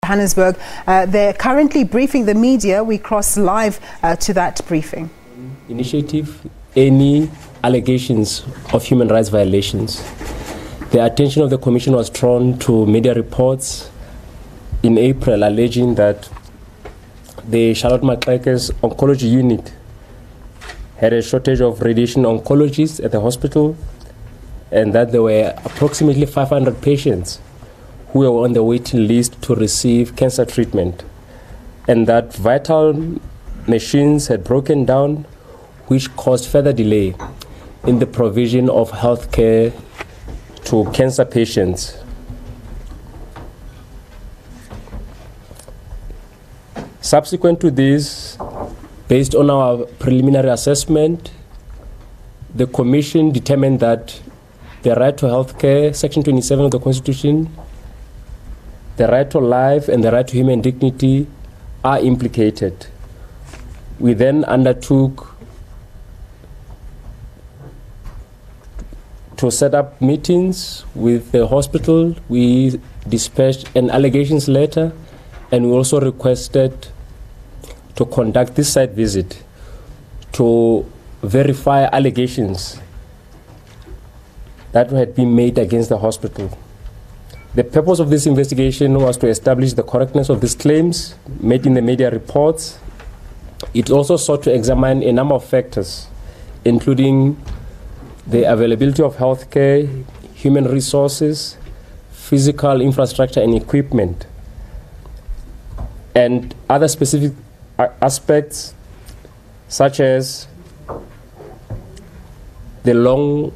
Johannesburg. They're currently briefing the media. We cross live to that briefing. Initiative, any allegations of human rights violations. The attention of the Commission was drawn to media reports in April alleging that the Charlotte Maxeke's oncology unit had a shortage of radiation oncologists at the hospital, and that there were approximately 500 patients who were on the waiting list to receive cancer treatment, and that vital machines had broken down, which caused further delay in the provision of health care to cancer patients. Subsequent to this, based on our preliminary assessment, the Commission determined that the right to health care, Section 27 of the Constitution, the right to life and the right to human dignity are implicated. We then undertook to set up meetings with the hospital. We dispatched an allegations letter, and we also requested to conduct this site visit to verify allegations that had been made against the hospital. The purpose of this investigation was to establish the correctness of these claims made in the media reports. It also sought to examine a number of factors, including the availability of health care, human resources, physical infrastructure and equipment, and other specific aspects such as the long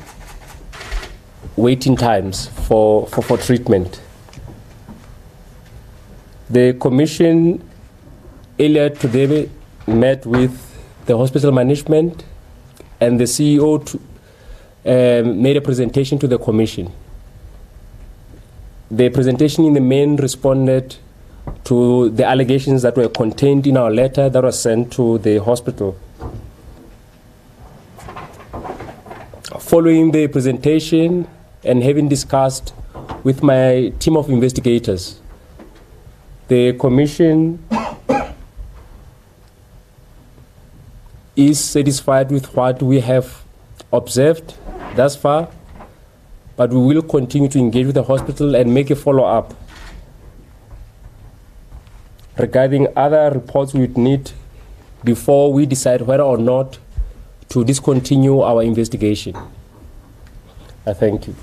waiting times for treatment. The Commission earlier today met with the hospital management, and the CEO made a presentation to the Commission. The presentation in the main responded to the allegations that were contained in our letter that was sent to the hospital. Following the presentation and having discussed with my team of investigators, the Commission is satisfied with what we have observed thus far, but we will continue to engage with the hospital and make a follow-up regarding other reports we would need before we decide whether or not to discontinue our investigation. I thank you.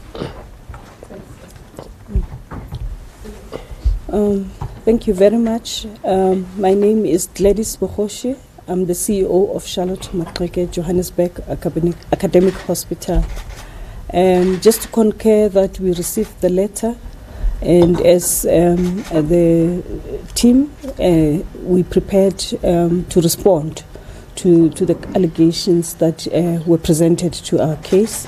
Thank you very much. My name is Gladys Bohoshi. I'm the CEO of Charlotte Maxeke Johannesburg Academic Hospital. Just to concur that we received the letter, and as the team, we prepared to respond to the allegations that were presented to our case.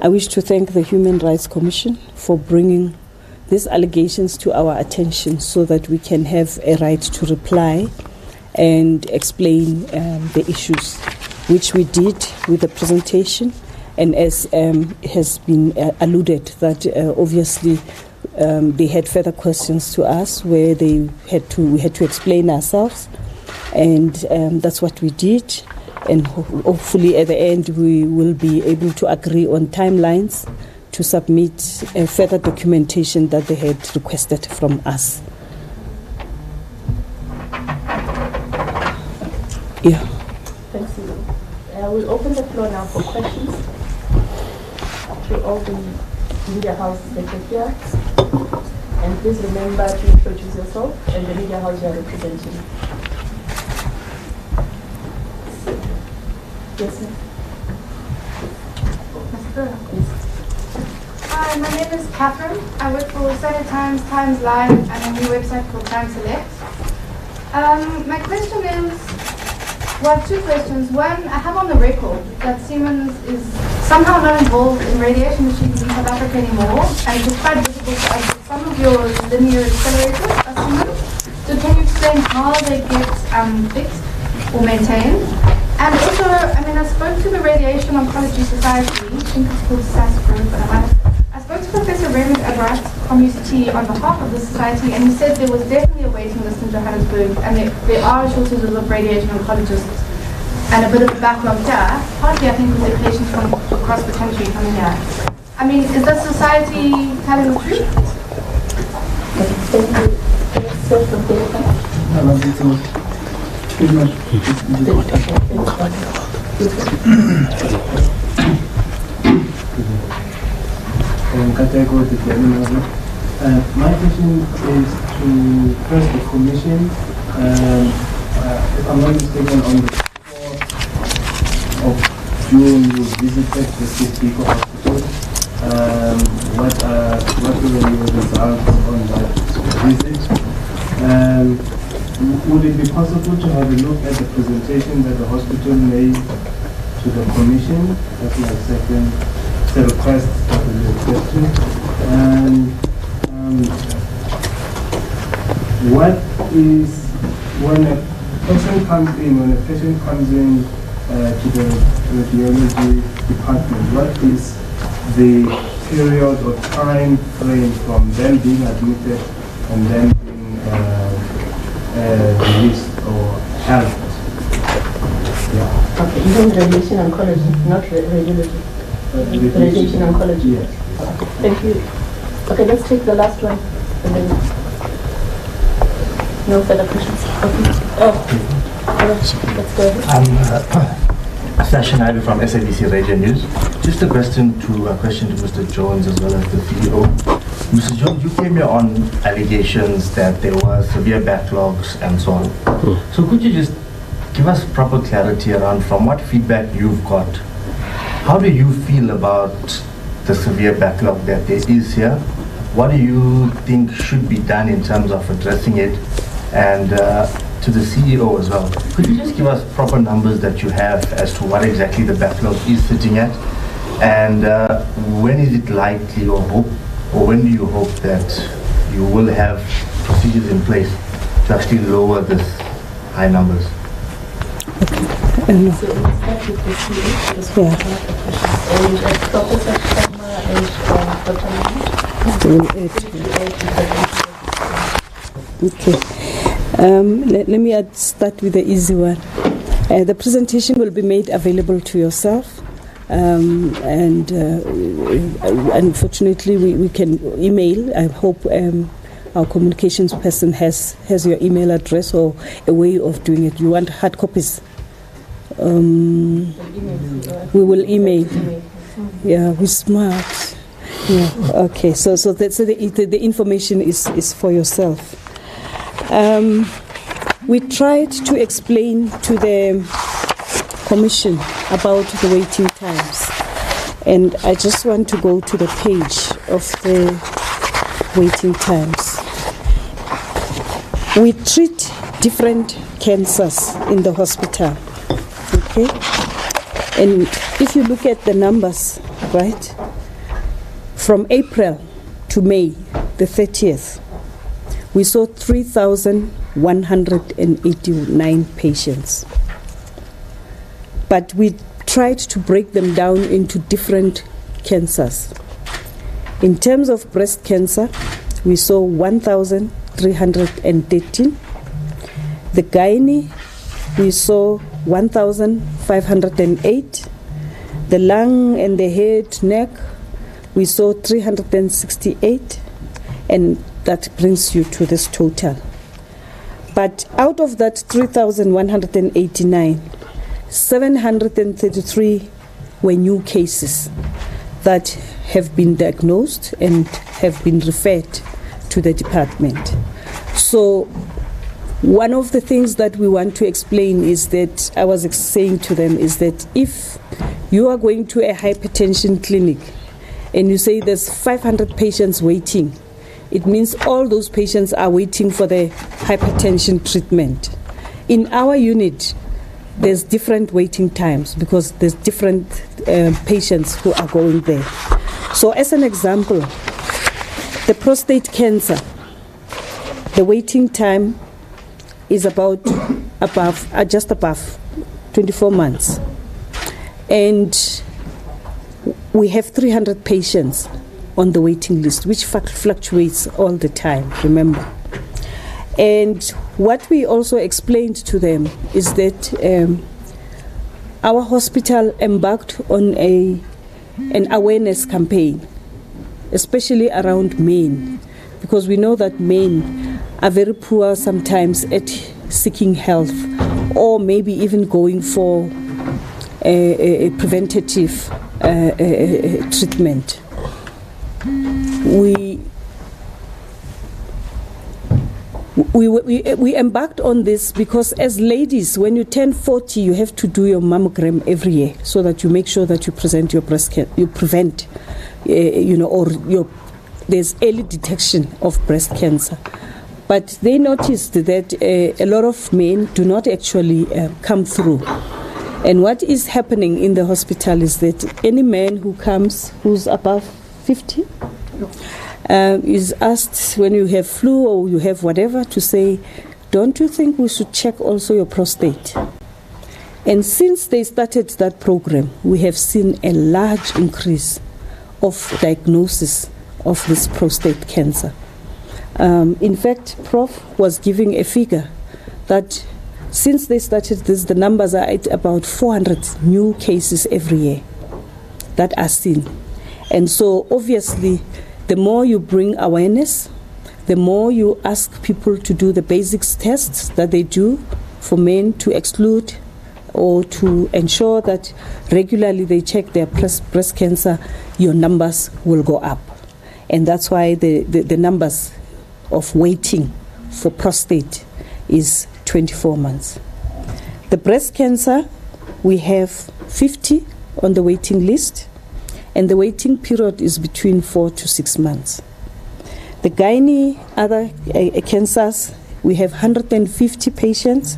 I wish to thank the Human Rights Commission for bringing these allegations to our attention so that we can have a right to reply and explain the issues, which we did with the presentation. And as has been alluded, that obviously they had further questions to us where we had to explain ourselves, and that's what we did. And hopefully at the end we will be able to agree on timelines to submit further documentation that they had requested from us. Yeah. Thanks, Susan. We'll open the floor now for questions. To all the media houses that are here. And please remember to introduce yourself and the media house you are representing. Yes, sir. Hi, my name is Catherine. I work for Standard Times, Times Live, and a new website called Time Select. My question is, well, two questions. One, I have on the record that Siemens is somehow not involved in radiation machines in South Africa anymore, and it's quite difficult to access some of your linear accelerators are Siemens. So can you explain how they get fixed or maintained? And also, I spoke to the Radiation Oncology Society, I think it's called SAS Group, but I spoke spoke to Professor Raymond Abraat from UCT on behalf of the society, and he said there was definitely a waiting list in Johannesburg, and there are shortages of radiation oncologists and a bit of a backlog there, partly I think with the patients from across the country coming here. I mean, is the society telling the truth? My question is to first the commission. If I'm not mistaken, on the 4th of June you visited the Sisiko Hospital. What were your results on that visit? Would it be possible to have a look at the presentation that the hospital made to the commission? That's my second request, question. What is, when a patient comes in to the radiology department, what is the period or time frame from them being admitted and then being released or helped? Yeah. Okay, you mean radiation oncology, not radiology. Radiation oncology. Yes. Okay, thank you. Okay, let's take the last one and then no further questions. Okay. All right, let's go ahead. Sasha Naidu from SABC Radio News. Just a question to Mr. Jones as well as the CEO. Mr. Jones, you came here on allegations that there were severe backlogs and so on. So could you just give us proper clarity around, from what feedback you've got, how do you feel about the severe backlog that there is here? What do you think should be done in terms of addressing it? And to the CEO as well, could you just give us proper numbers that you have as to what exactly the backlog is sitting at? And when is it likely, or when do you hope that you will have procedures in place to actually lower this high numbers? So we'll start with the CEO. And Professor Sharma and Dr. Okay. Let me start with the easy one. The presentation will be made available to yourself. And unfortunately, we can email. I hope our communications person has your email address or a way of doing it. You want hard copies? We will email. Yeah, we're smart. Yeah. Okay. So the information is for yourself. We tried to explain to the commission about the waiting times, and I just want to go to the page of the waiting times. We treat different cancers in the hospital, okay? And if you look at the numbers, right, from April to May the 30th, we saw 3,189 patients. But we tried to break them down into different cancers. In terms of breast cancer, we saw 1,313. The gynae, we saw 1,508. The lung and the head, neck, we saw 368. And that brings you to this total. But out of that 3,189, 733 were new cases that have been diagnosed and have been referred to the department. So one of the things that we want to explain is that, I was saying to them, is that if you are going to a hypertension clinic and you say there's 500 patients waiting, it means all those patients are waiting for the hypertension treatment. In our unit, there's different waiting times because there's different patients who are going there. So as an example, the prostate cancer, the waiting time is just above 24 months. And we have 300 patients on the waiting list, which fluctuates all the time, remember. And what we also explained to them is that our hospital embarked on an awareness campaign, especially around men, because we know that men are very poor sometimes at seeking health, or maybe even going for a preventative treatment. We embarked on this because as ladies, when you turn 40, you have to do your mammogram every year so that you make sure that you present your breast cancer, you prevent, there's early detection of breast cancer. But they noticed that a lot of men do not actually come through. And what is happening in the hospital is that any man who comes who's above 50 is asked when you have flu or you have whatever to say, don't you think we should check also your prostate? And since they started that program, we have seen a large increase of diagnosis of this prostate cancer. In fact, Prof was giving a figure that since they started this, the numbers are at about 400 new cases every year that are seen. And so obviously, the more you bring awareness, the more you ask people to do the basics tests that they do for men to exclude or to ensure that regularly they check their breast cancer, your numbers will go up. And that's why the numbers of waiting for prostate is 24 months. The breast cancer, we have 50 on the waiting list, and the waiting period is between 4 to 6 months. The gynae, other cancers, we have 150 patients,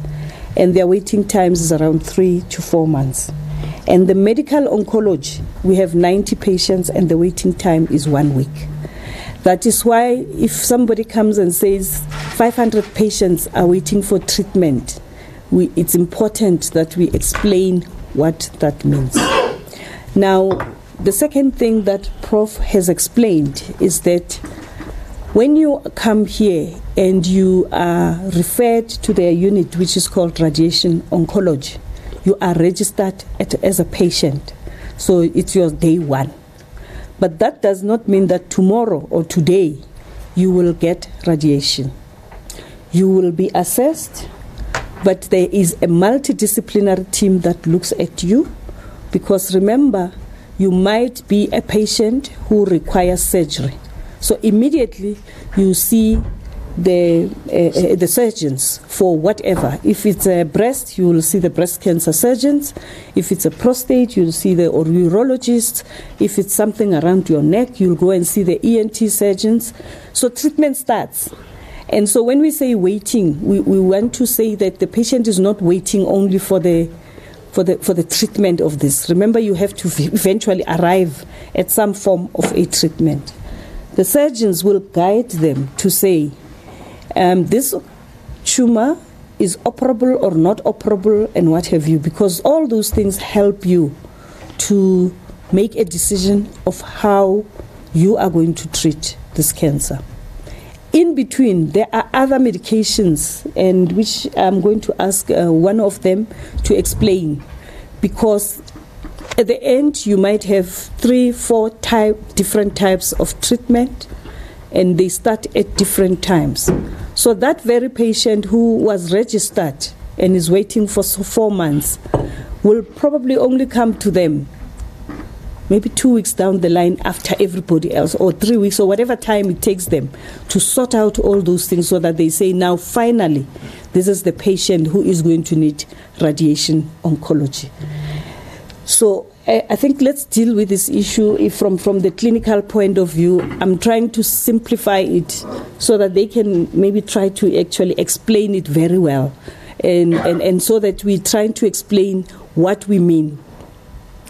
and their waiting times is around 3 to 4 months. And the medical oncology, we have 90 patients, and the waiting time is 1 week. That is why if somebody comes and says 500 patients are waiting for treatment, it's important that we explain what that means. Now, the second thing that Prof has explained is that when you come here and you are referred to their unit, which is called radiation oncology, you are registered as a patient. So it's your day one. But that does not mean that tomorrow or today you will get radiation. You will be assessed, but there is a multidisciplinary team that looks at you, because remember, you might be a patient who requires surgery. So immediately you see the surgeons for whatever. If it's a breast, you will see the breast cancer surgeons. If it's a prostate, you'll see the urologist. If it's something around your neck, you'll go and see the ENT surgeons. So treatment starts. And so when we say waiting, we want to say that the patient is not waiting only for the treatment of this. Remember, you have to eventually arrive at some form of a treatment. The surgeons will guide them to say, this tumor is operable or not operable and what have you, because all those things help you to make a decision of how you are going to treat this cancer. In between, there are other medications, and which I'm going to ask one of them to explain, because at the end you might have 3-4 different types of treatment, and they start at different times. So that very patient who was registered and is waiting for 4 months will probably only come to them maybe 2 weeks down the line after everybody else, or 3 weeks, or whatever time it takes them to sort out all those things, so that they say, now finally, this is the patient who is going to need radiation oncology. So I think let's deal with this issue from the clinical point of view. I'm trying to simplify it so that they can maybe try to actually explain it very well, and so that we're trying to explain what we mean,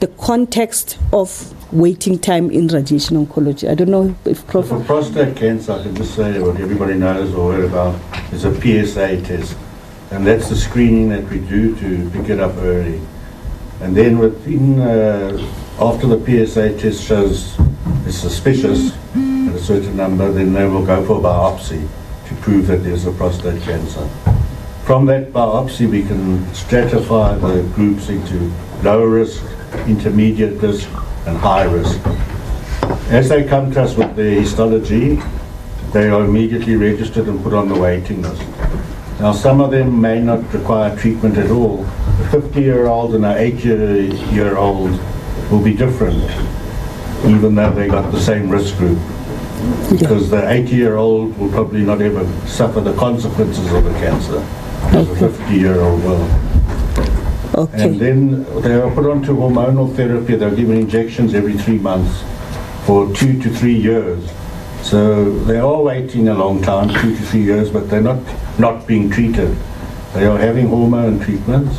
the context of waiting time in radiation oncology. I don't know if Prof. For prostate cancer, I can just say what everybody knows or heard about is a PSA test, and that's the screening that we do to pick it up early. And then within, after the PSA test shows is suspicious at a certain number, then they will go for biopsy to prove that there's a prostate cancer. From that biopsy, we can stratify the groups into low risk, intermediate risk, and high risk. As they come to us with their histology, they are immediately registered and put on the waiting list. Now, some of them may not require treatment at all. A 50-year-old and an 80-year-old will be different, even though they got the same risk group. Because the 80-year-old will probably not ever suffer the consequences of the cancer, as a 50-year-old will. Okay. And then they are put onto hormonal therapy. They're given injections every 3 months for 2 to 3 years. So they are waiting a long time, 2 to 3 years, but they're not being treated. They are having hormone treatments,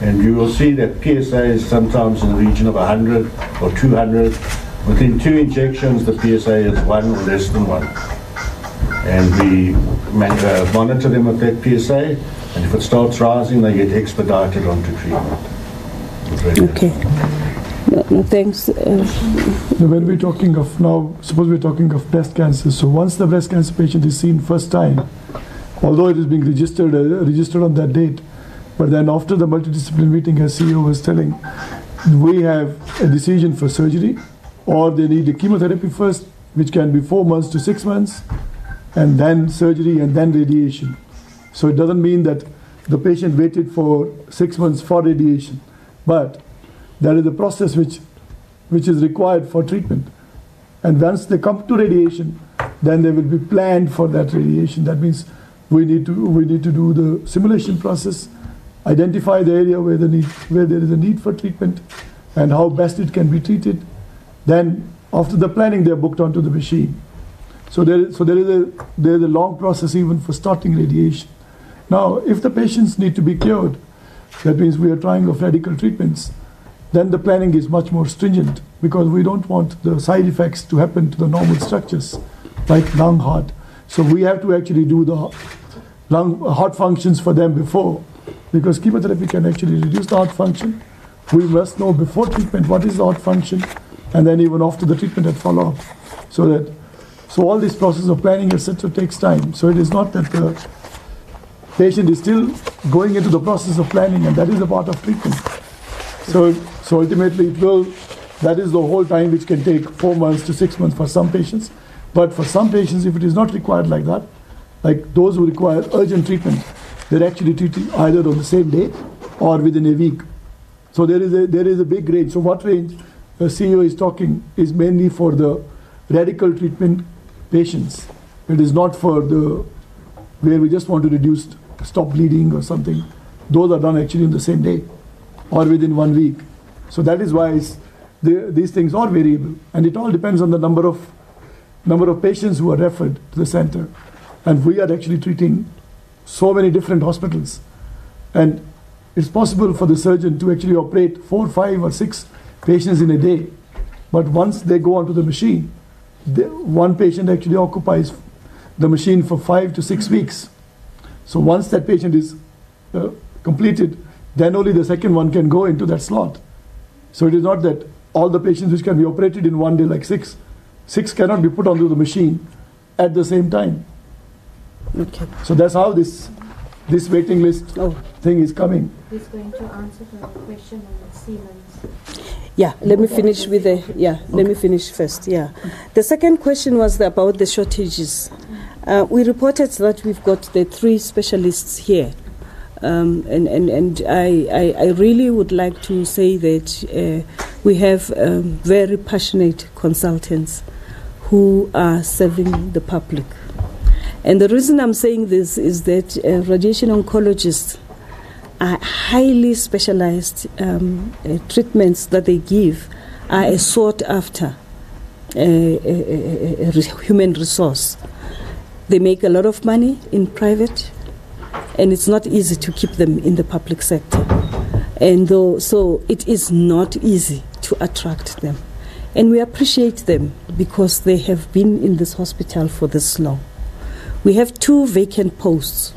and you will see that PSA is sometimes in the region of 100 or 200. Within 2 injections, the PSA is 1 or less than 1. And we monitor them with that PSA, and if it starts rising, they get expedited onto treatment. Okay. No, thanks. When we're talking of now, suppose we're talking of breast cancer. So once the breast cancer patient is seen first time, although it is being registered on that date, but then after the multidisciplinary meeting, as CEO was telling, we have a decision for surgery, or they need a chemotherapy first, which can be 4 months to 6 months, and then surgery and then radiation. So it doesn't mean that the patient waited for 6 months for radiation, but there is a process which is required for treatment. And once they come to radiation, then they will be planned for that radiation. That means we need to do the simulation process, identify the area where there is a need for treatment, and how best it can be treated. Then after the planning, they are booked onto the machine. So there is a long process even for starting radiation. Now, if the patients need to be cured, that means we are trying of radical treatments, then the planning is much more stringent, because we don't want the side effects to happen to the normal structures like lung, heart. So we have to actually do the lung, heart functions for them before, because chemotherapy can actually reduce the heart function. We must know before treatment what is the heart function, and then even after the treatment at follow-up. So all this process of planning, etc., takes time. So it is not that the patient is still going into the process of planning, and that is a part of treatment. So ultimately that is the whole time, which can take 4 months to 6 months for some patients. But for some patients, if it is not required like that, like those who require urgent treatment, they're actually treated either on the same day or within a week. So there is a big range. So what range the CEO is talking is mainly for the radical treatment patients. It is not for where we just want to stop bleeding or something. Those are done actually in the same day or within 1 week. So that is why these things are variable, and it all depends on the number of patients who are referred to the center. And we are actually treating so many different hospitals, and it's possible for the surgeon to actually operate 4, 5, or 6 patients in a day. But once they go onto the machine, one patient actually occupies the machine for 5 to 6 weeks. So once that patient is completed, then only the second one can go into that slot. So it is not that all the patients which can be operated in one day, like 6 cannot be put onto the machine at the same time. Okay. So that's how this waiting list thing is coming. Who's going to answer the question on the Siemens? Yeah, let me finish with let me finish first. Yeah. The second question was about the shortages. We reported that we've got the 3 specialists here. And I really would like to say that we have very passionate consultants who are serving the public. And the reason I'm saying this is that radiation oncologists are highly specialized treatments that they give are a sought after human resource. They make a lot of money in private, and it's not easy to keep them in the public sector. And so it is not easy to attract them. And we appreciate them because they have been in this hospital for this long. We have 2 vacant posts.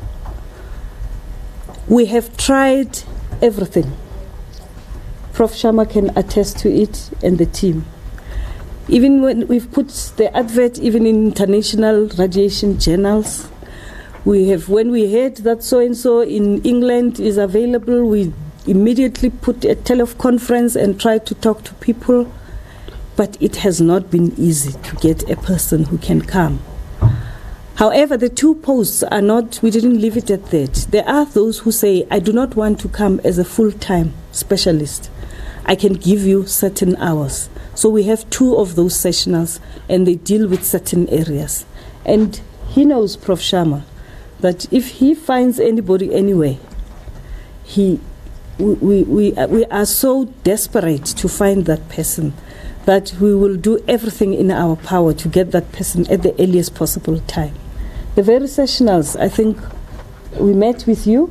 We have tried everything. Prof. Sharma can attest to it, and the team. Even when we've put the advert even in international radiation journals, when we heard that so-and-so in England is available, we immediately put a teleconference and tried to talk to people. But it has not been easy to get a person who can come. However, the 2 posts are not, we didn't leave it at that. There are those who say, I do not want to come as a full-time specialist. I can give you certain hours. So we have 2 of those sessionals, and they deal with certain areas. And he knows, Prof. Sharma, that if he finds anybody anywhere, we are so desperate to find that person that we will do everything in our power to get that person at the earliest possible time. The very sessionals, I think we met with you,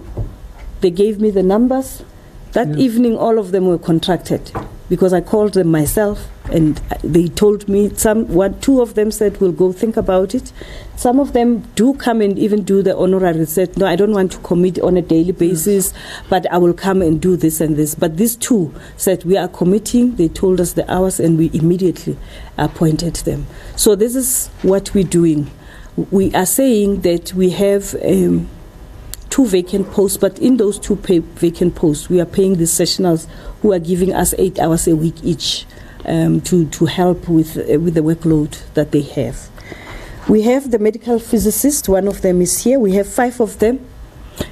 they gave me the numbers. That evening, all of them were contracted because I called them myself, and they told me, 2 of them said, we'll go think about it. Some of them do come and even do the honorary, said, no, I don't want to commit on a daily basis, but I will come and do this and this. But these 2 said, we are committing. They told us the hours, and we immediately appointed them. So this is what we're doing. We are saying that we have 2 vacant posts, but in those 2 vacant posts, we are paying the sessionals who are giving us 8 hours a week each to help with the workload that they have. We have the medical physicist, one of them is here. We have 5 of them.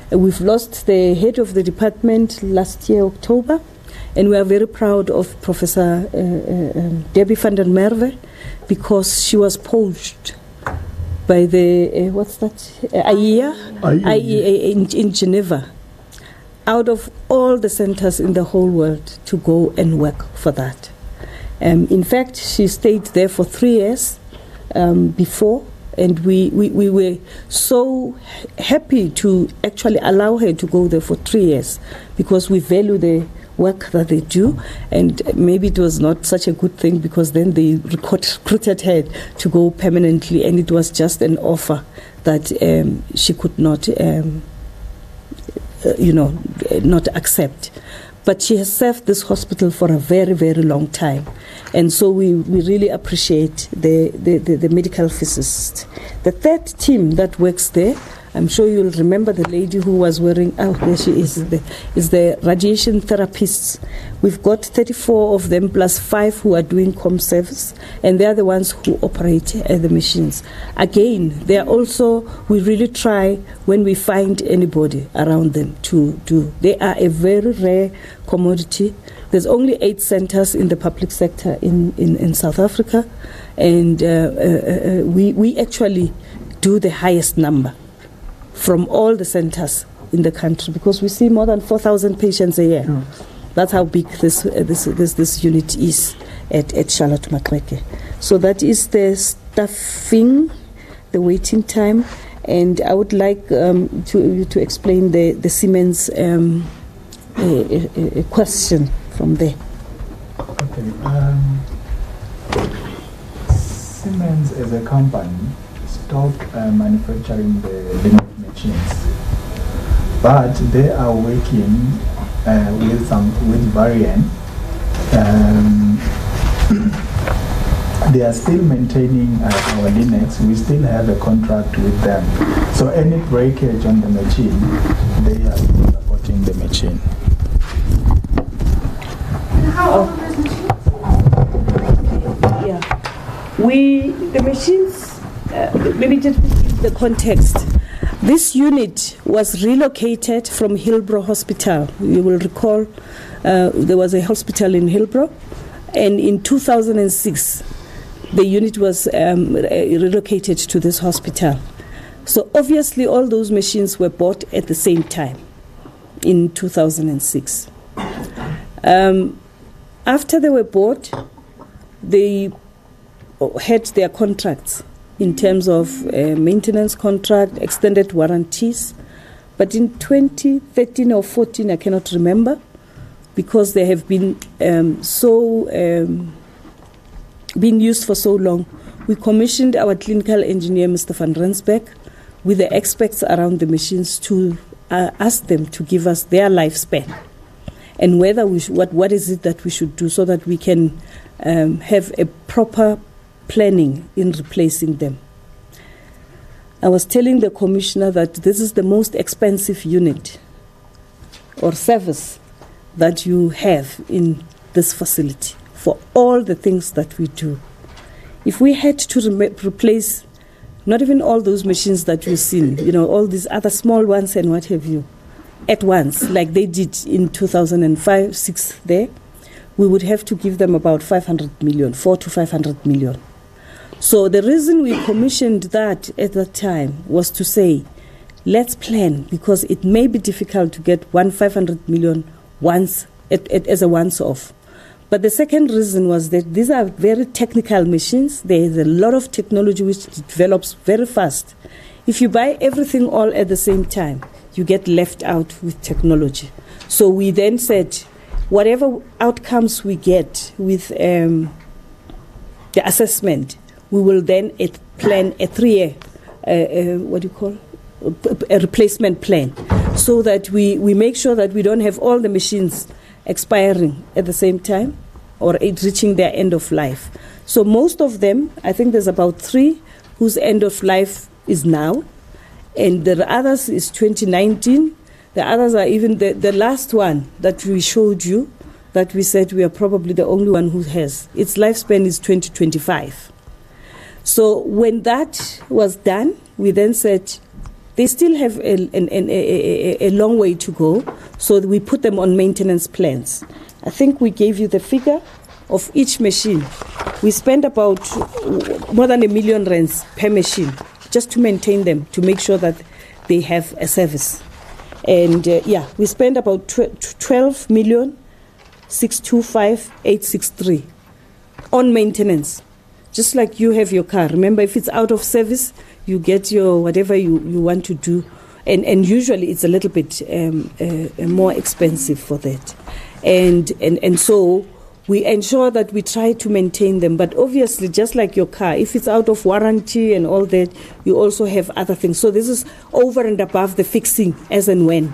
We've lost the head of the department last year, October, and we are very proud of Professor Debbie van der Merwe, because she was poached by the, IAEA in Geneva, out of all the centers in the whole world to go and work for that. In fact, she stayed there for 3 years before, and we were so happy to actually allow her to go there for 3 years because we value the work that they do, and maybe it was not such a good thing because then they recruited her to go permanently, and it was just an offer that she could not, not accept. But she has served this hospital for a very, very long time. And so we really appreciate the medical physicist. The 3rd team that works there, I'm sure you'll remember the lady who was wearing, there she is the radiation therapists. We've got 34 of them plus 5 who are doing com service, and they're the ones who operate the machines. Again, they are also, we really try when we find anybody around them to do. They are a very rare commodity. There's only 8 centers in the public sector in South Africa, and we actually do the highest number from all the centers in the country, because we see more than 4,000 patients a year. Oh. That's how big this unit is at Charlotte Maxeke. So that is the staffing, the waiting time, and I would like to explain the Siemens question from there. Okay. Siemens as a company stopped manufacturing the machines, but they are working with variant. They are still maintaining our Linux. We still have a contract with them. So any breakage on the machine, they are supporting the machine. How old are those machines? Yeah, the machines. Maybe just the context. This unit was relocated from Hillbrow Hospital. You will recall there was a hospital in Hillbrow, and in 2006, the unit was relocated to this hospital. So obviously, all those machines were bought at the same time in 2006. After they were bought, they had their contracts in terms of maintenance contract, extended warranties. But in 2013 or 14, I cannot remember, because they have been being used for so long, we commissioned our clinical engineer, Mr. van Rensbeck, with the experts around the machines to ask them to give us their lifespan and whether what is it that we should do so that we can have a proper planning in replacing them. I was telling the commissioner that this is the most expensive unit or service that you have in this facility for all the things that we do. If we had to replace not even all those machines that you've seen, all these other small ones and what have you, at once, like they did in 2005-06 there, we would have to give them about 500 million, 400 to 500 million. So the reason we commissioned that at that time was to say, let's plan, because it may be difficult to get 500 million once as a once-off. But the second reason was that these are very technical machines. There is a lot of technology which develops very fast. If you buy everything all at the same time, you get left out with technology. So we then said, whatever outcomes we get with the assessment, we will then plan a 3-year, a replacement plan, so that we make sure that we don't have all the machines expiring at the same time or it reaching their end of life. So most of them, I think there's about 3 whose end of life is now, and the others is 2019. The others are even the last one that we showed you, that we said we are probably the only one who has. Its lifespan is 2025. So when that was done, we then said they still have a long way to go, so we put them on maintenance plans. I think we gave you the figure of each machine. We spend about more than R1 million per machine just to maintain them, to make sure that they have a service. And we spend about 12,625,863 on maintenance. Just like you have your car. Remember, if it's out of service, you get your whatever you want to do. And usually it's a little bit more expensive for that. And so we ensure that we try to maintain them. But obviously, just like your car, if it's out of warranty and all that, you also have other things. So this is over and above the fixing as and when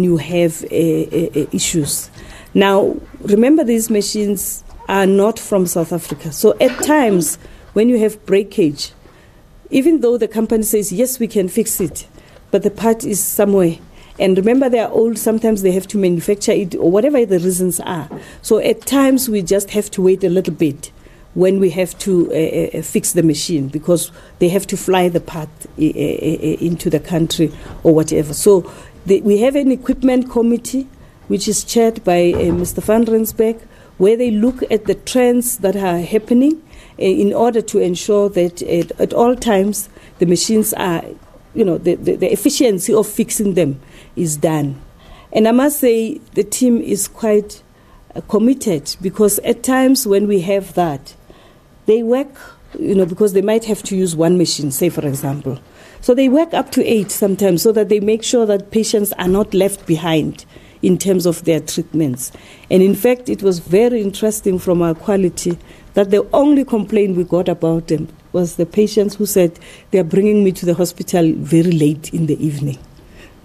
you have issues. Now, remember, these machines are not from South Africa. So at times, when you have breakage, even though the company says, yes, we can fix it, but the part is somewhere. And remember, they are old. Sometimes they have to manufacture it, or whatever the reasons are. So at times, we just have to wait a little bit when we have to fix the machine, because they have to fly the part into the country or whatever. So we have an equipment committee, which is chaired by Mr. Van Rensbeck, where they look at the trends that are happening in order to ensure that at all times the machines are, the efficiency of fixing them is done. And I must say the team is quite committed, because at times when we have that, they work, because they might have to use one machine, say for example. So they work up to 8 sometimes, so that they make sure that patients are not left behind in terms of their treatments. And in fact, it was very interesting from our quality that the only complaint we got about them was the patients who said, they are bringing me to the hospital very late in the evening.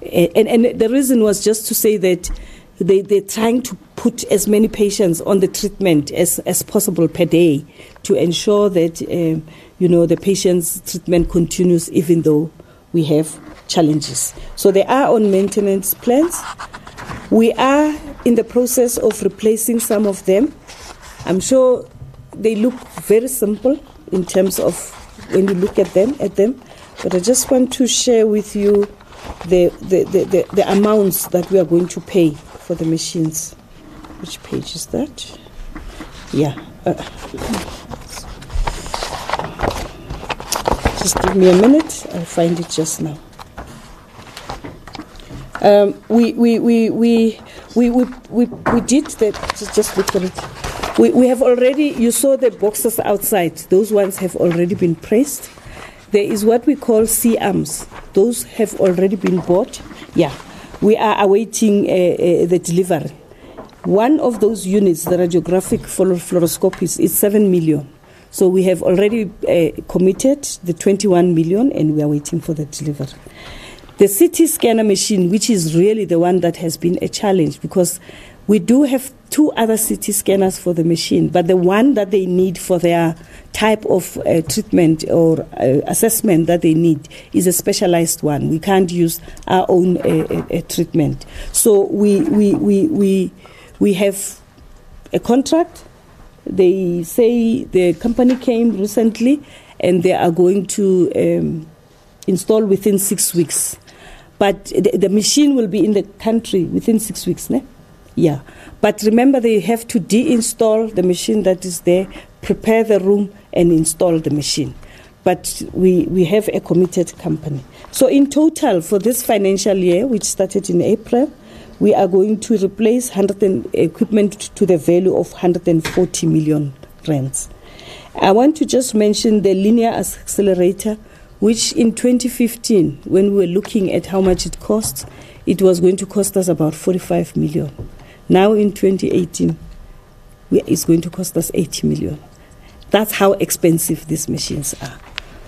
And the reason was just to say that they're trying to put as many patients on the treatment as possible per day to ensure that, the patient's treatment continues even though we have challenges. So they are on maintenance plans. We are in the process of replacing some of them. I'm sure they look very simple in terms of when you look at them, but I just want to share with you the amounts that we are going to pay for the machines. Which page is that? Yeah. Just give me a minute. I'll find it just now. We did that. Just look at it. We have already. You saw the boxes outside. Those ones have already been pressed. There is what we call C-arms. Those have already been bought. Yeah, we are awaiting the delivery. One of those units, the radiographic fluoroscope, is 7 million. So we have already committed the 21 million, and we are waiting for the delivery. The CT scanner machine, which is really the one that has been a challenge, because We do have 2 other CT scanners for the machine, but the one that they need for their type of treatment or assessment that they need is a specialized one. We can't use our own treatment. So we have a contract. They say the company came recently and they are going to install within 6 weeks. But the machine will be in the country within 6 weeks, ne? Yeah. But remember, they have to deinstall the machine that is there, prepare the room, and install the machine. But we have a committed company. So in total, for this financial year, which started in April, we are going to replace equipment to the value of 140 million rands. I want to just mention the linear accelerator, which in 2015, when we were looking at how much it costs, it was going to cost us about 45 million. Now in 2018, it's going to cost us 80 million. That's how expensive these machines are.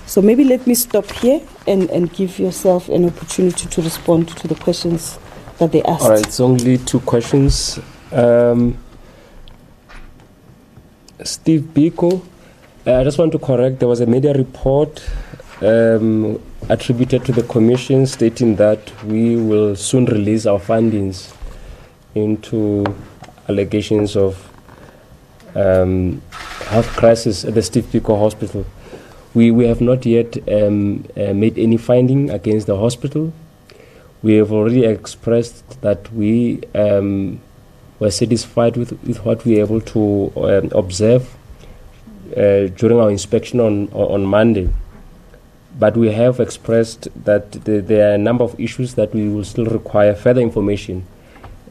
So maybe let me stop here and give yourself an opportunity to respond to the questions that they asked. All right, it's only 2 questions. Steve Biko, I just want to correct, there was a media report attributed to the Commission stating that we will soon release our findings into allegations of health crisis at the Steve Biko Hospital. We have not yet made any finding against the hospital. We have already expressed that we were satisfied with what we were able to observe during our inspection on Monday. But we have expressed that there are a number of issues that we will still require further information.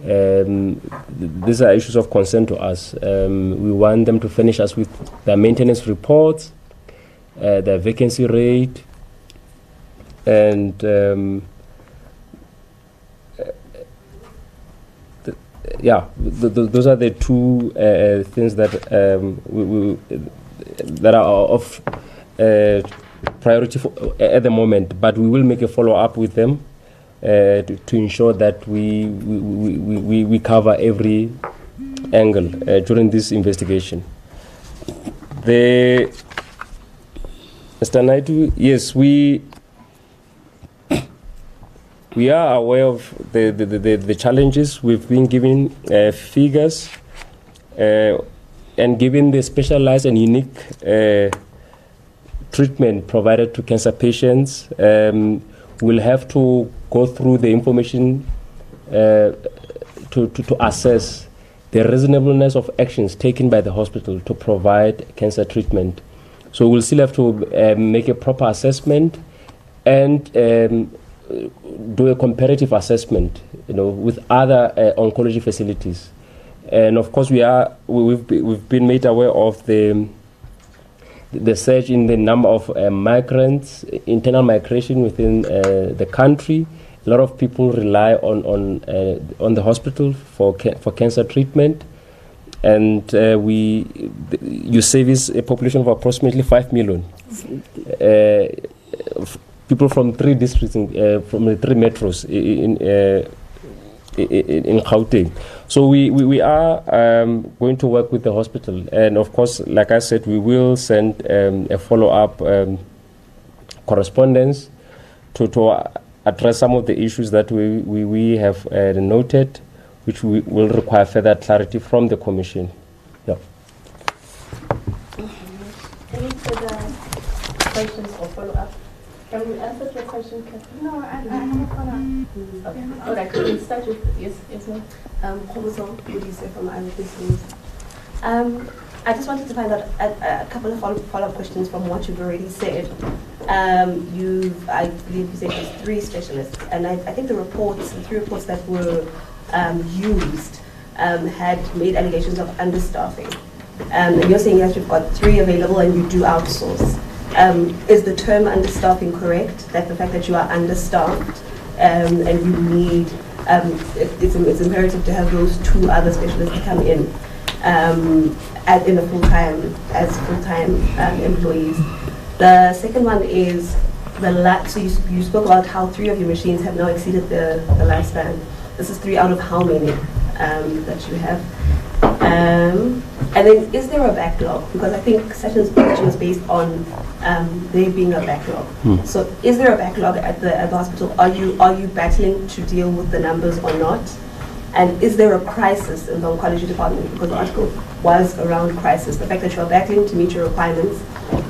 These are issues of concern to us. We want them to furnish us with their maintenance reports, their vacancy rate, and those are the 2 things that that are of priority at the moment. But we will make a follow-up with them to ensure that we cover every angle during this investigation. Mr. Naidu, yes, we are aware of the challenges. We've been given figures, and given the specialized and unique treatment provided to cancer patients, we'll have to go through the information to assess the reasonableness of actions taken by the hospital to provide cancer treatment. So we'll still have to make a proper assessment and do a comparative assessment, with other oncology facilities. And of course, we've been made aware of the surge in the number of migrants, internal migration within the country. A lot of people rely on the hospital for cancer treatment, and you service a population of approximately 5 million. People from 3 districts, from the 3 metros in Gauteng. So we are going to work with the hospital, and of course, like I said, we will send a follow-up correspondence to address some of the issues that we have noted, which we will require further clarity from the Commission. Yeah. Any further questions or follow-up? Can we answer your question, Catherine? No, I have a follow-up. Okay. All right, we'll start with, yes, ma'am. Khobuzo Modise from Eyewitness News. I just wanted to find out a couple of follow-up questions from what you've already said. I believe you said there's 3 specialists, and I think the 3 reports that were used had made allegations of understaffing. And you're saying that you've got 3 available and you do outsource. Is the term understaffing correct? That the fact that you are understaffed and you need, it's imperative to have those 2 other specialists come in in a full-time employees. The second one is so you spoke about how 3 of your machines have now exceeded the lifespan. This is 3 out of how many? that you have? And then, is there a backlog? Because I think Sessions' question was based on there being a backlog. So, is there a backlog at the hospital? Are you battling to deal with the numbers or not? And is there a crisis in the oncology department? Because the article was around crisis, the fact that you are battling to meet your requirements,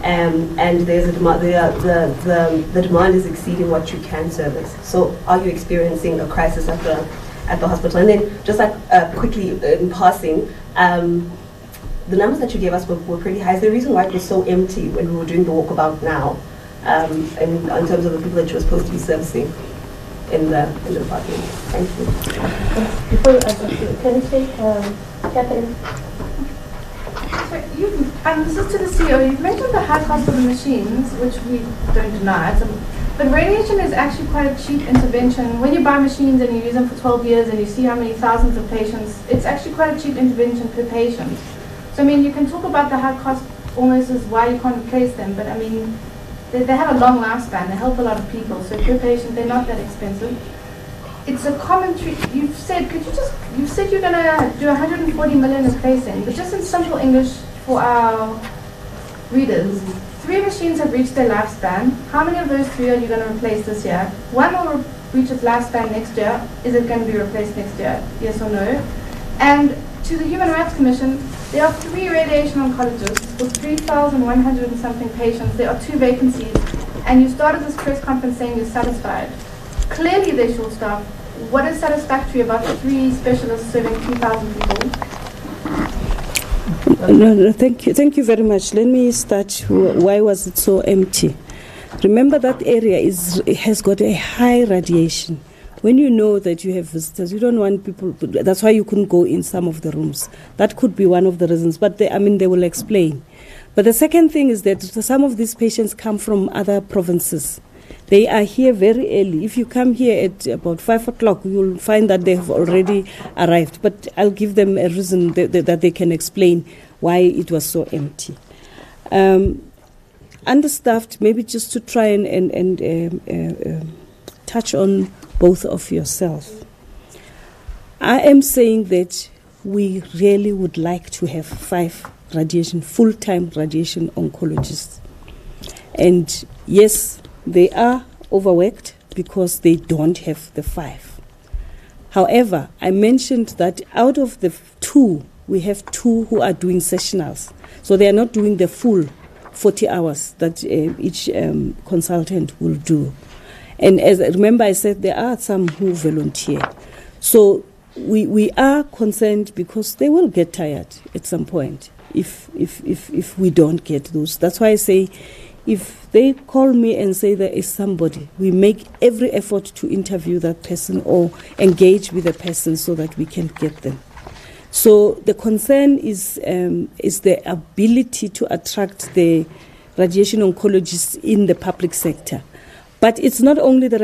and there's a demand. The demand is exceeding what you can service. So, are you experiencing a crisis at the hospital? And then, just like quickly in passing, the numbers that you gave us were pretty high. Is the reason why it was so empty when we were doing the walkabout now, in terms of the people that you were supposed to be servicing in the department? Thank you. Before you answer, can you take Catherine? So this is to the CEO. You've mentioned the high cost of the machines, which we don't deny. But radiation is actually quite a cheap intervention. When you buy machines and you use them for 12 years and you see how many thousands of patients, it's actually quite a cheap intervention per patient. So, I mean, you can talk about the high cost almost as why you can't replace them, but I mean, they have a long lifespan. They help a lot of people. So per patient, they're not that expensive. It's a commentary. You've said you're going to do 140 million replacing, but just in simple English for our readers, 3 machines have reached their lifespan. How many of those 3 are you going to replace this year? 1 will reach its lifespan next year. Is it going to be replaced next year? Yes or no? And to the Human Rights Commission, there are 3 radiation oncologists for 3,100 and something patients. There are 2 vacancies. And you started this press conference saying you're satisfied. Clearly they're short-staffed. What is satisfactory about 3 specialists serving 2,000 people? No, thank you very much. Let me start. Why was it so empty? Remember that area has got a high radiation. When you know that you have visitors, you don't want people. That's why you couldn't go in some of the rooms. That could be one of the reasons. But they will explain. But the second thing is that some of these patients come from other provinces. They are here very early. If you come here at about 5 o'clock, you'll find that they have already arrived. But I'll give them a reason that they can explain why it was so empty. Understaffed, maybe just to try and touch on both of yourself. I am saying that we really would like to have 5 full-time radiation oncologists. And yes, they are overworked because they don't have the 5. However, I mentioned that out of the 2, we have 2 who are doing sessionals. So they are not doing the full 40 hours that each consultant will do. And as remember, I said there are some who volunteer. So we are concerned because they will get tired at some point if we don't get those. That's why I say if they call me and say there is somebody, we make every effort to interview that person or engage with the person so that we can get them. So the concern is the ability to attract the radiation oncologists in the public sector. But it's not only the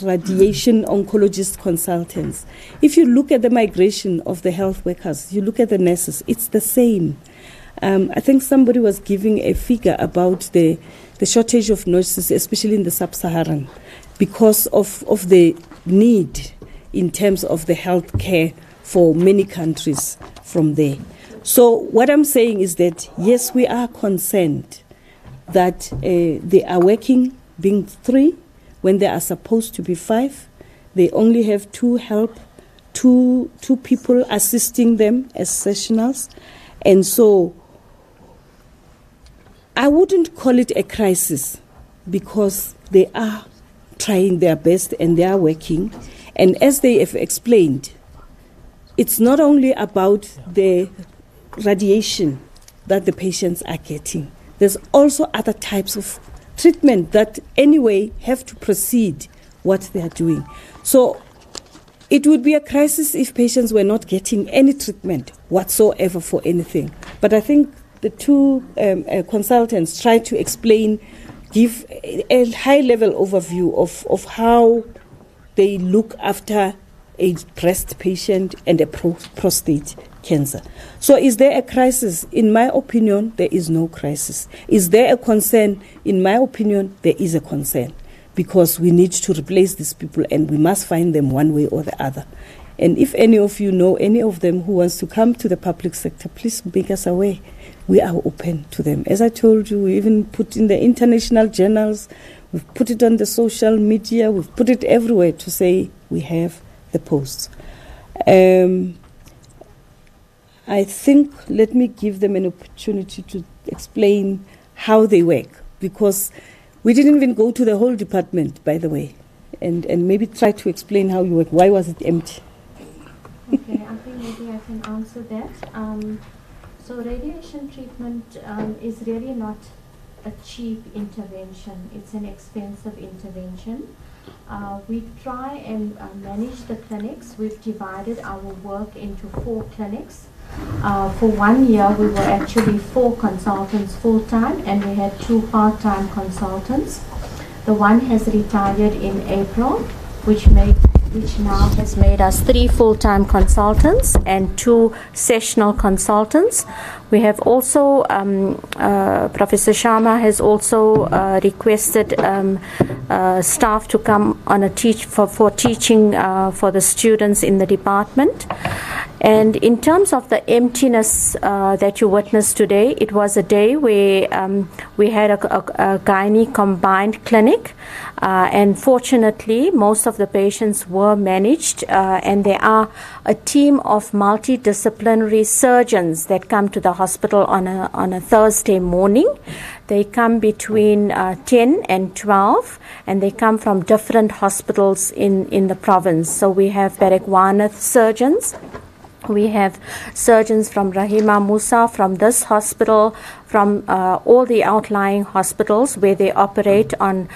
radiation oncologist consultants. If you look at the migration of the health workers, you look at the nurses, it's the same. I think somebody was giving a figure about the shortage of nurses, especially in the sub-Saharan, because of the need in terms of the health care for many countries from there. So what I'm saying is that, yes, we are concerned that they are working being 3 when they are supposed to be 5. They only have 2 people assisting them as sessionals. And so I wouldn't call it a crisis because they are trying their best and they are working. And as they have explained, it's not only about the radiation that the patients are getting. There's also other types of treatment that anyway have to precede what they are doing. So it would be a crisis if patients were not getting any treatment whatsoever for anything. But I think the 2 consultants tried to explain, give a high-level overview of how they look after a breast patient and a prostate cancer. So is there a crisis? In my opinion, there is no crisis. Is there a concern? In my opinion, there is a concern because we need to replace these people and we must find them one way or the other. And if any of you know any of them who wants to come to the public sector, please make us aware. We are open to them. As I told you, we even put in the international journals, we've put it on the social media, we've put it everywhere to say we have the posts. I think, let me give them an opportunity to explain how they work, because we didn't even go to the whole department, by the way, and maybe try to explain how you work. Why was it empty? Okay, I think maybe I can answer that. So radiation treatment is really not a cheap intervention. It's an expensive intervention. We try and manage the clinics. We've divided our work into 4 clinics. For 1 year, we were actually 4 consultants full-time, and we had 2 part-time consultants. The one has retired in April, which now has made us 3 full-time consultants and 2 sessional consultants. We have also, Professor Sharma has also requested staff to come on a for teaching for the students in the department. And in terms of the emptiness that you witnessed today, it was a day where we had a gynae combined clinic, and fortunately most of the patients were managed, and there are a team of multidisciplinary surgeons that come to the hospital on a Thursday morning. They come between 10 and 12, and they come from different hospitals in the province. So we have Baragwanath surgeons. We have surgeons from Rahima Musa, from this hospital, from all the outlying hospitals where they operate on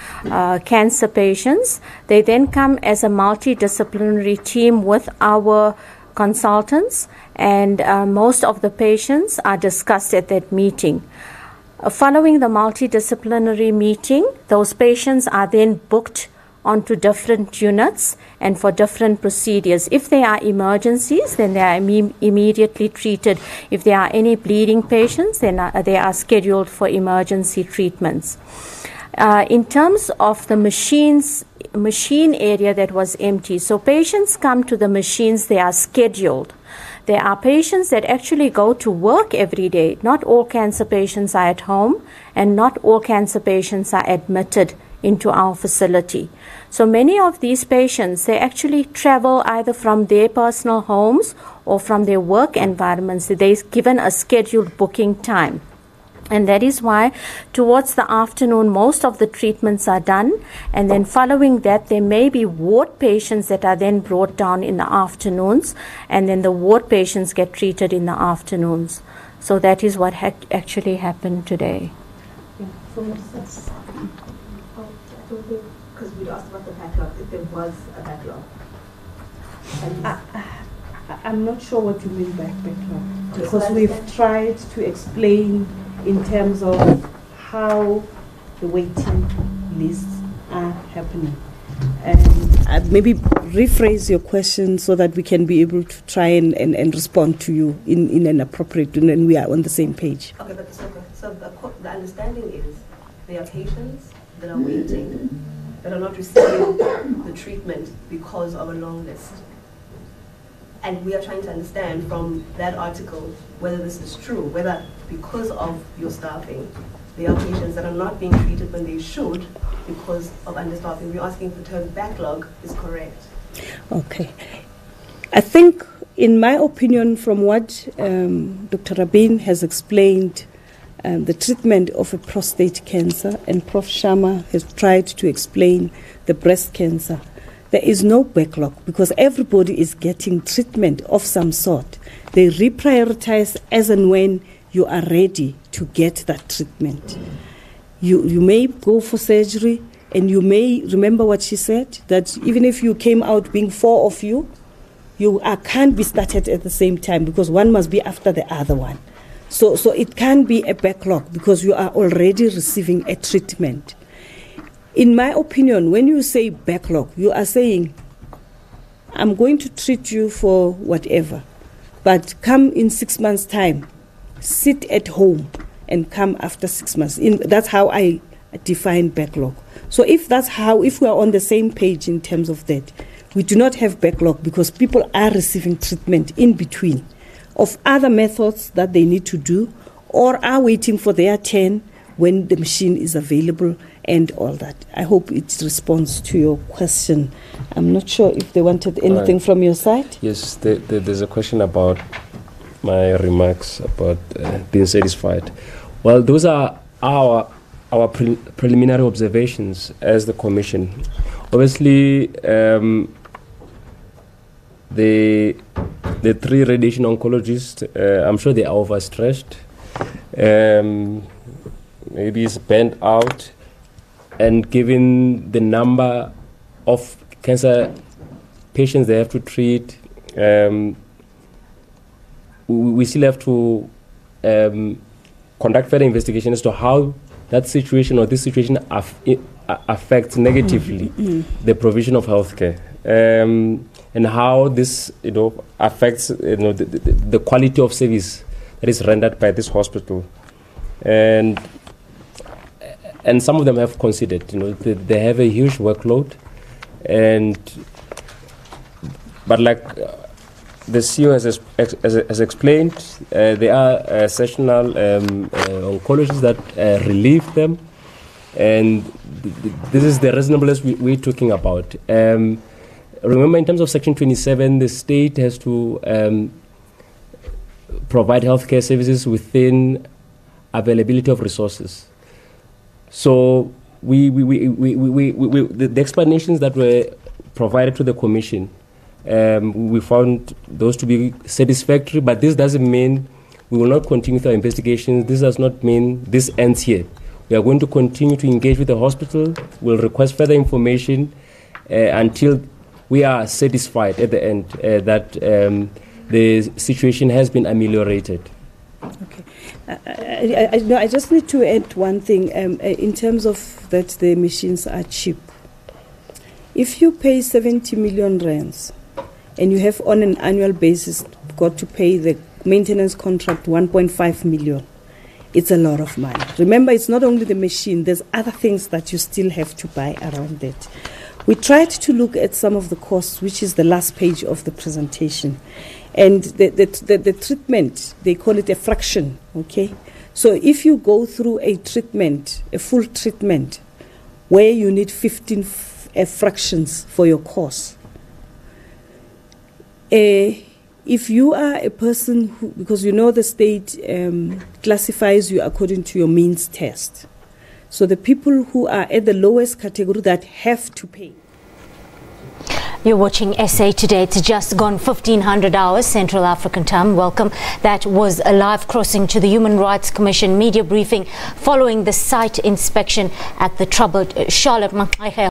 cancer patients. They then come as a multidisciplinary team with our consultants, and most of the patients are discussed at that meeting. Following the multidisciplinary meeting, those patients are then booked onto different units and for different procedures. If there are emergencies, then they are immediately treated. If there are any bleeding patients, then they are scheduled for emergency treatments. In terms of the machine area that was empty, so patients come to the machines, they are scheduled. There are patients that actually go to work every day. Not all cancer patients are at home, and not all cancer patients are admitted into our facility. So many of these patients, they actually travel either from their personal homes or from their work environments. They're given a scheduled booking time. And that is why towards the afternoon, most of the treatments are done. And then following that, there may be ward patients that are then brought down in the afternoons. And then the ward patients get treated in the afternoons. So that is what actually happened today. Because we asked about the backlog, if there was a backlog. I'm not sure what you mean by backlog, because we've tried to explain in terms of how the waiting lists are happening. And maybe rephrase your question so that we can be able to try and respond to you in an appropriate, and we are on the same page. Okay, but so the understanding is there are patients that are waiting, that are not receiving the treatment because of a long list. And we are trying to understand from that article whether this is true, whether because of your staffing, there are patients that are not being treated when they should because of understaffing. We're asking if the term backlog is correct. Okay. I think, in my opinion, from what Dr. Rabin has explained, the treatment of a prostate cancer, and Prof. Sharma has tried to explain the breast cancer, there is no backlog because everybody is getting treatment of some sort. They reprioritize as and when you are ready to get that treatment. You may go for surgery, and you may remember what she said, that even if you came out being 4 of you can't be started at the same time because one must be after the other one. So it can be a backlog because you are already receiving a treatment. In my opinion, when you say backlog, you are saying, I'm going to treat you for whatever, but come in 6 months' time, sit at home and come after 6 months. That's how I define backlog. So if we are on the same page in terms of that, We do not have backlog because people are receiving treatment in between of other methods that they need to do or are waiting for their turn when the machine is available and all that. I hope it responds to your question. I'm not sure if they wanted anything from your side. Yes, there's a question about my remarks about being satisfied. Well, those are our preliminary observations as the Commission. Obviously, the three radiation oncologists, I'm sure they are overstretched. Maybe it's burnt out, and given the number of cancer patients they have to treat, we still have to conduct further investigation as to how that situation or this situation affects negatively the provision of healthcare, and how this affects the quality of service that is rendered by this hospital. And some of them have considered, they have a huge workload, but like the CEO has explained, there are sessional oncologists that relieve them, and this is the reasonableness we're talking about. Remember, in terms of Section 27, the state has to provide healthcare services within availability of resources. So the explanations that were provided to the Commission, we found those to be satisfactory, but this doesn't mean we will not continue with our investigations. This does not mean this ends here. We are going to continue to engage with the hospital. We'll request further information until we are satisfied at the end that the situation has been ameliorated. Okay. I just need to add one thing in terms of that the machines are cheap. If you pay 70 million rands and you have on an annual basis got to pay the maintenance contract 1.5 million, it's a lot of money. Remember, it's not only the machine, there's other things that you still have to buy around that. We tried to look at some of the costs, which is the last page of the presentation. And the treatment, they call it a fraction, okay? So if you go through a treatment, a full treatment, where you need 15 fractions for your course, if you are a person who, because the state classifies you according to your means test. So the people who are at the lowest category that have to pay. You're watching SA Today. It's just gone 1500 hours Central African time. Welcome. That was a live crossing to the Human Rights Commission media briefing following the site inspection at the troubled Charlotte Maxeke